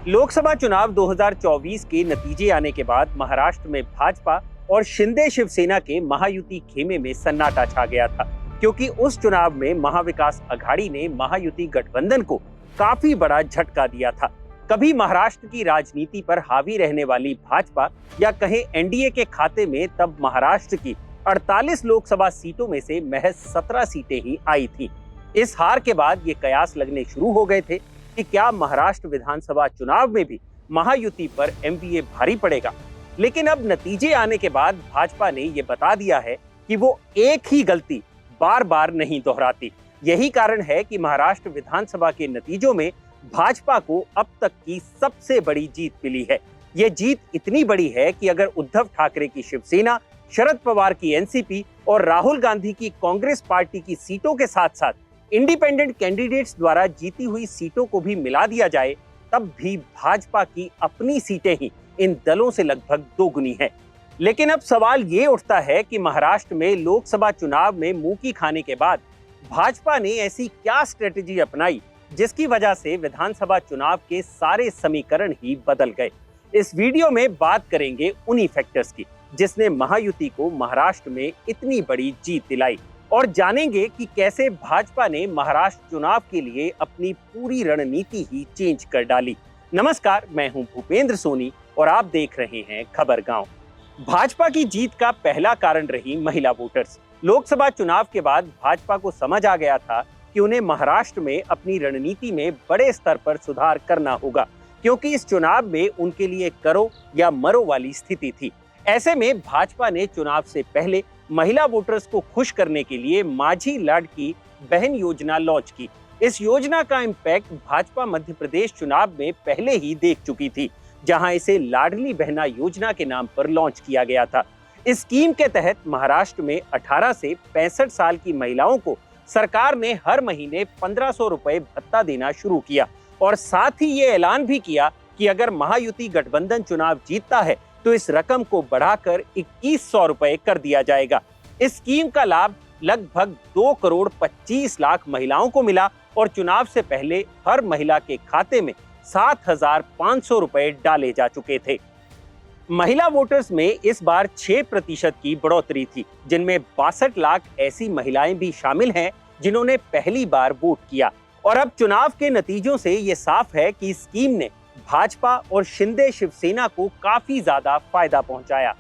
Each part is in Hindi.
लोकसभा चुनाव 2024 के नतीजे आने के बाद महाराष्ट्र में भाजपा और शिंदे शिवसेना के महायुति खेमे में सन्नाटा छा गया था, क्योंकि उस चुनाव में महाविकास अघाड़ी ने महायुति गठबंधन को काफी बड़ा झटका दिया था। कभी महाराष्ट्र की राजनीति पर हावी रहने वाली भाजपा या कहें एनडीए के खाते में तब महाराष्ट्र की 48 लोकसभा सीटों में से महज 17 सीटें ही आई थी। इस हार के बाद ये कयास लगने शुरू हो गए थे कि क्या महाराष्ट्र विधानसभा चुनाव में भी महायुति पर एमवीए भारी पड़ेगा। लेकिन अब नतीजे आने के बाद भाजपा ने ये बता दिया है कि वो एक ही गलती बार बार नहीं दोहराती। यही कारण है कि महाराष्ट्र विधानसभा के नतीजों में भाजपा को अब तक की सबसे बड़ी जीत मिली है। ये जीत इतनी बड़ी है कि अगर उद्धव ठाकरे की शिवसेना, शरद पवार की एनसीपी और राहुल गांधी की कांग्रेस पार्टी की सीटों के साथ साथ इंडिपेंडेंट कैंडिडेट्स द्वारा जीती हुई सीटों को भी मिला दिया जाए, तब भी भाजपा की अपनी सीटें ही इन दलों से लगभग दोगुनी है। लेकिन अब सवाल ये उठता है कि महाराष्ट्र में लोकसभा चुनाव में मुंह की खाने के बाद भाजपा ने ऐसी क्या स्ट्रेटेजी अपनाई जिसकी वजह से विधानसभा चुनाव के सारे समीकरण ही बदल गए। इस वीडियो में बात करेंगे उन्हीं फैक्टर्स की जिसने महायुति को महाराष्ट्र में इतनी बड़ी जीत दिलाई, और जानेंगे कि कैसे भाजपा ने महाराष्ट्र चुनाव के लिए अपनी पूरी रणनीति ही चेंज कर डाली। नमस्कार, मैं हूं भूपेंद्र सोनी और आप देख रहे हैं खबर गांव। भाजपा की जीत का पहला कारण रही महिला वोटर्स। लोकसभा चुनाव के बाद भाजपा को समझ आ गया था कि उन्हें महाराष्ट्र में अपनी रणनीति में बड़े स्तर पर सुधार करना होगा, क्योंकि इस चुनाव में उनके लिए करो या मरो वाली स्थिति थी। ऐसे में भाजपा ने चुनाव से पहले महिला वोटर्स को खुश करने के लिए माझी लाडकी बहन योजना लॉन्च की। इस योजना का इम्पैक्ट भाजपा मध्य प्रदेश चुनाव में पहले ही देख चुकी थी, जहां इसे लाडली बहना योजना के नाम पर लॉन्च किया गया था। इस स्कीम के तहत महाराष्ट्र में 18 से 65 साल की महिलाओं को सरकार ने हर महीने 1500 रुपए भत्ता देना शुरू किया, और साथ ही ये ऐलान भी किया कि अगर महायुति गठबंधन चुनाव जीतता है तो इस रकम को बढ़ाकर 2100 रुपए कर दिया जाएगा। इस स्कीम का लाभ लगभग 2 करोड़ 25 लाख महिलाओं को मिला, और चुनाव से पहले हर महिला के खाते में 7500 रुपए डाले जा चुके थे। महिला वोटर्स में इस बार 6% की बढ़ोतरी थी, जिनमें 62 लाख ऐसी महिलाएं भी शामिल हैं जिन्होंने पहली बार वोट किया। और अब चुनाव के नतीजों से ये साफ है कि इस स्कीम ने भाजपा और शिंदे शिवसेना को काफी ज्यादा फायदा पहुंचाया।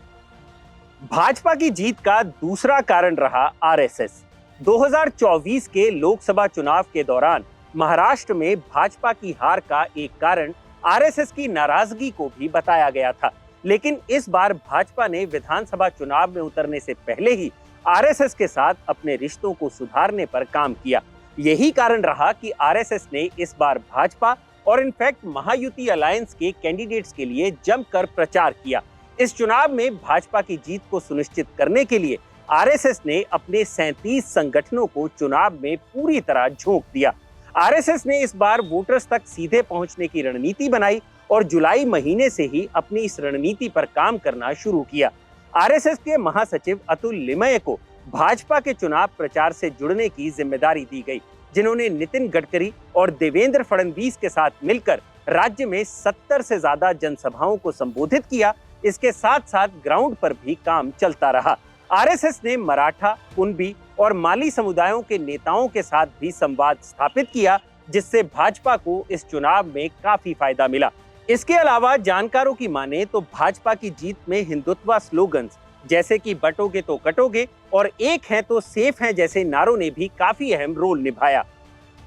भाजपा की जीत का दूसरा कारण रहा आरएसएस। 2024 के लोकसभा चुनाव के दौरान महाराष्ट्र में भाजपा की हार का एक कारण आरएसएस की नाराजगी को भी बताया गया था, लेकिन इस बार भाजपा ने विधानसभा चुनाव में उतरने से पहले ही आरएसएस के साथ अपने रिश्तों को सुधारने पर काम किया। यही कारण रहा कि आरएसएस ने इस बार भाजपा और इनफैक्ट महायुति अलायंस के कैंडिडेट्स के लिए जमकर प्रचार किया। इस चुनाव में भाजपा की जीत को सुनिश्चित करने के लिए आरएसएस ने अपने 37 संगठनों को चुनाव में पूरी तरह झोंक दिया। आरएसएस ने इस बार वोटर्स तक सीधे पहुंचने की रणनीति बनाई और जुलाई महीने से ही अपनी इस रणनीति पर काम करना शुरू किया। आरएसएस के महासचिव अतुल लिमये को भाजपा के चुनाव प्रचार से जुड़ने की जिम्मेदारी दी गई, जिन्होंने नितिन गडकरी और देवेंद्र फडणवीस के साथ मिलकर राज्य में 70 से ज्यादा जनसभाओं को संबोधित किया। इसके साथ साथ ग्राउंड पर भी काम चलता रहा। आरएसएस ने मराठा, कुनबी और माली समुदायों के नेताओं के साथ भी संवाद स्थापित किया, जिससे भाजपा को इस चुनाव में काफी फायदा मिला। इसके अलावा जानकारों की माने तो भाजपा की जीत में हिंदुत्व स्लोगन्स जैसे कि बटोगे तो कटोगे और एक हैं तो सेफ हैं जैसे नारों ने भी काफी अहम रोल निभाया,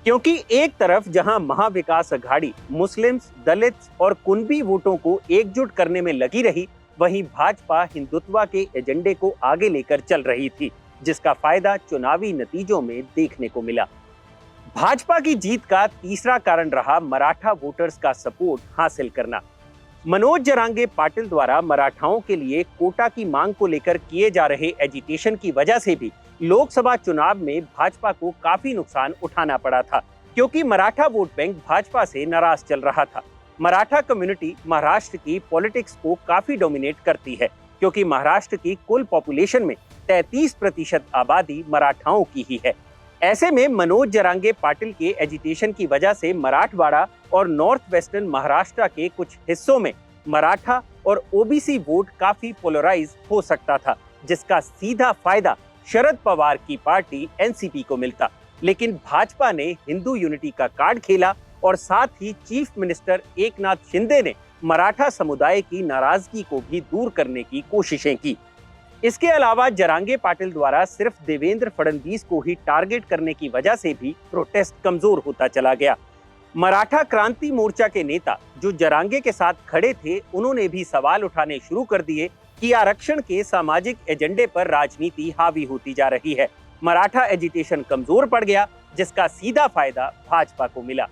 क्योंकि एक तरफ जहां महाविकास अघाड़ी मुस्लिम्स, दलित्स और कुनबी वोटों को एकजुट करने में लगी रही, वहीं भाजपा हिंदुत्व के एजेंडे को आगे लेकर चल रही थी, जिसका फायदा चुनावी नतीजों में देखने को मिला। भाजपा की जीत का तीसरा कारण रहा मराठा वोटर्स का सपोर्ट हासिल करना। मनोज जरांगे पाटिल द्वारा मराठाओं के लिए कोटा की मांग को लेकर किए जा रहे एजिटेशन की वजह से भी लोकसभा चुनाव में भाजपा को काफी नुकसान उठाना पड़ा था, क्योंकि मराठा वोट बैंक भाजपा से नाराज चल रहा था। मराठा कम्युनिटी महाराष्ट्र की पॉलिटिक्स को काफी डोमिनेट करती है, क्योंकि महाराष्ट्र की कुल पॉपुलेशन में 33% आबादी मराठाओं की ही है। ऐसे में मनोज जरांगे पाटिल के एजिटेशन की वजह से मराठवाड़ा और नॉर्थ वेस्टर्न महाराष्ट्र के कुछ हिस्सों में मराठा और ओबीसी वोट काफी पोलराइज हो सकता था, जिसका सीधा फायदा शरद पवार की पार्टी एनसीपी को मिलता। लेकिन भाजपा ने हिंदू यूनिटी का कार्ड खेला और साथ ही चीफ मिनिस्टर एकनाथ शिंदे ने मराठा समुदाय की नाराजगी को भी दूर करने की कोशिशें की। इसके अलावा जरांगे पाटिल द्वारा सिर्फ देवेंद्र फडणवीस को ही टारगेट करने की वजह से भी प्रोटेस्ट कमजोर होता चला गया। मराठा क्रांति मोर्चा के नेता जो जरांगे के साथ खड़े थे, उन्होंने भी सवाल उठाने शुरू कर दिए कि आरक्षण के सामाजिक एजेंडे पर राजनीति हावी होती जा रही है। मराठा एजिटेशन कमजोर पड़ गया, जिसका सीधा फायदा भाजपा को मिला।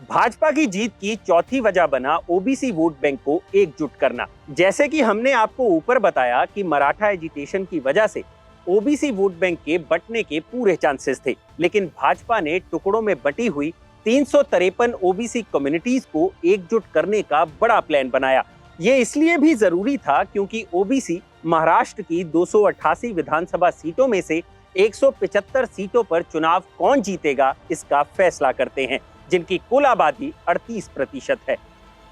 भाजपा की जीत की चौथी वजह बना ओबीसी वोट बैंक को एकजुट करना। जैसे कि हमने आपको ऊपर बताया कि मराठा एजिटेशन की वजह से ओबीसी वोट बैंक के बंटने के पूरे चांसेस थे, लेकिन भाजपा ने टुकड़ों में बटी हुई 353 ओबीसी कम्युनिटीज को एकजुट करने का बड़ा प्लान बनाया। ये इसलिए भी जरूरी था क्योंकि ओबीसी महाराष्ट्र की 288 विधानसभा सीटों में से 175 सीटों पर चुनाव कौन जीतेगा इसका फैसला करते हैं, जिनकी कुल आबादी 38% है।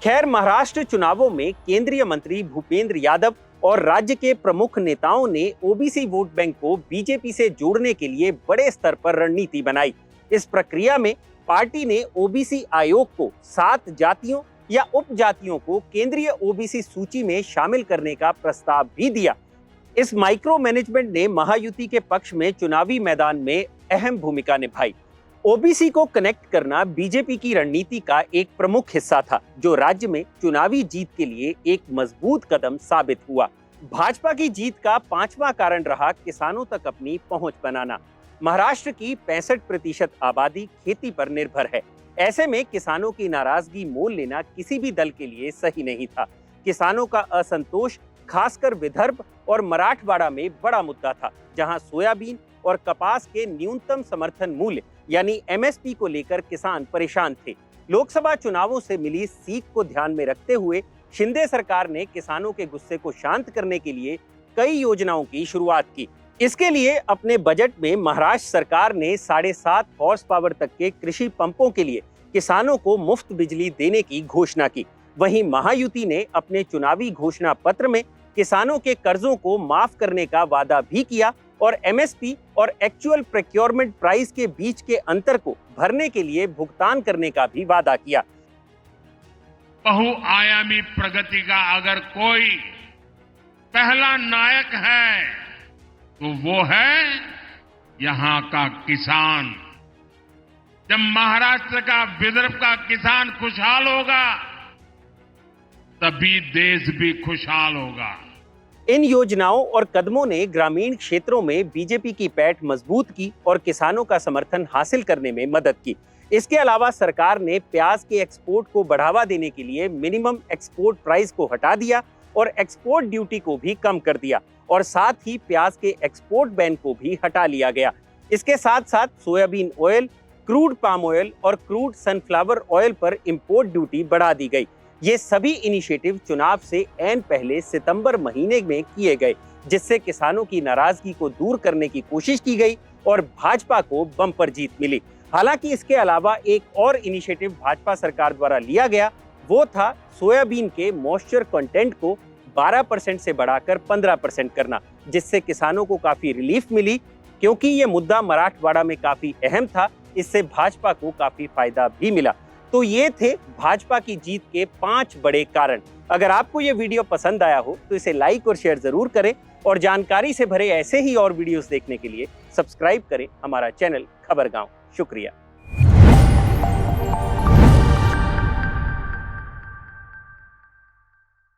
खैर, महाराष्ट्र चुनावों में केंद्रीय मंत्री भूपेंद्र यादव और राज्य के प्रमुख नेताओं ने ओबीसी वोट बैंक को बीजेपी से जोड़ने के लिए बड़े स्तर पर रणनीति बनाई। इस प्रक्रिया में पार्टी ने ओबीसी आयोग को 7 जातियों या उपजातियों को केंद्रीय ओबीसी सूची में शामिल करने का प्रस्ताव भी दिया। इस माइक्रो मैनेजमेंट ने महायुति के पक्ष में चुनावी मैदान में अहम भूमिका निभाई। ओबीसी को कनेक्ट करना बीजेपी की रणनीति का एक प्रमुख हिस्सा था, जो राज्य में चुनावी जीत के लिए एक मजबूत कदम साबित हुआ। भाजपा की जीत का 5वां कारण रहा किसानों तक अपनी पहुंच बनाना। महाराष्ट्र की 65% आबादी खेती पर निर्भर है। ऐसे में किसानों की नाराजगी मोल लेना किसी भी दल के लिए सही नहीं था। किसानों का असंतोष खासकर विदर्भ और मराठवाड़ा में बड़ा मुद्दा था, जहां सोयाबीन और कपास के न्यूनतम समर्थन मूल्य यानी एमएसपी को लेकर किसान परेशान थे। लोकसभा चुनावों से मिली सीख को ध्यान में रखते हुए शिंदे सरकार ने किसानों के गुस्से को शांत करने के लिए कई योजनाओं की शुरुआत की। इसके लिए अपने बजट में महाराष्ट्र सरकार ने 7.5 हॉर्स पावर तक के कृषि पंपों के लिए किसानों को मुफ्त बिजली देने की घोषणा की। वहीं महायुति ने अपने चुनावी घोषणा पत्र में किसानों के कर्जों को माफ करने का वादा भी किया और एमएसपी और एक्चुअल प्रोक्योरमेंट प्राइस के बीच के अंतर को भरने के लिए भुगतान करने का भी वादा किया। बहुआयामी प्रगति का अगर कोई पहला नायक है तो वो है यहाँ का किसान। जब महाराष्ट्र का, विदर्भ का किसान खुशहाल होगा तभी देश भी खुशहाल होगा। इन योजनाओं और कदमों ने ग्रामीण क्षेत्रों में बीजेपी की पैठ मजबूत की और किसानों का समर्थन हासिल करने में मदद की। इसके अलावा सरकार ने प्याज के एक्सपोर्ट को बढ़ावा देने के लिए मिनिमम एक्सपोर्ट प्राइस को हटा दिया और एक्सपोर्ट ड्यूटी को भी कम कर दिया और साथ ही प्याज के एक्सपोर्ट बैन को भी हटा लिया गया। इसके साथ साथ soybean oil, crude palm oil और क्रूड सनफ्लावर ऑयल पर इंपोर्ट ड्यूटी बढ़ा दी गई। ये सभी इनिशिएटिव चुनाव से ऐन पहले सितंबर महीने में किए गए, जिससे किसानों की नाराजगी को दूर करने की कोशिश की गई और भाजपा को बम्पर जीत मिली। हालांकि इसके अलावा एक और इनिशिएटिव भाजपा सरकार द्वारा लिया गया, वो था सोयाबीन के मॉइस्चर कंटेंट को 12% से बढ़ाकर 15% करना, जिससे किसानों को काफी रिलीफ मिली। क्योंकि ये मुद्दा मराठवाड़ा में काफी अहम था, इससे भाजपा को काफी फायदा भी मिला। तो ये थे भाजपा की जीत के 5 बड़े कारण। अगर आपको ये वीडियो पसंद आया हो तो इसे लाइक और शेयर जरूर करें और जानकारी से भरे ऐसे ही और वीडियोस देखने के लिए सब्सक्राइब करें हमारा चैनल खबरगांव। शुक्रिया।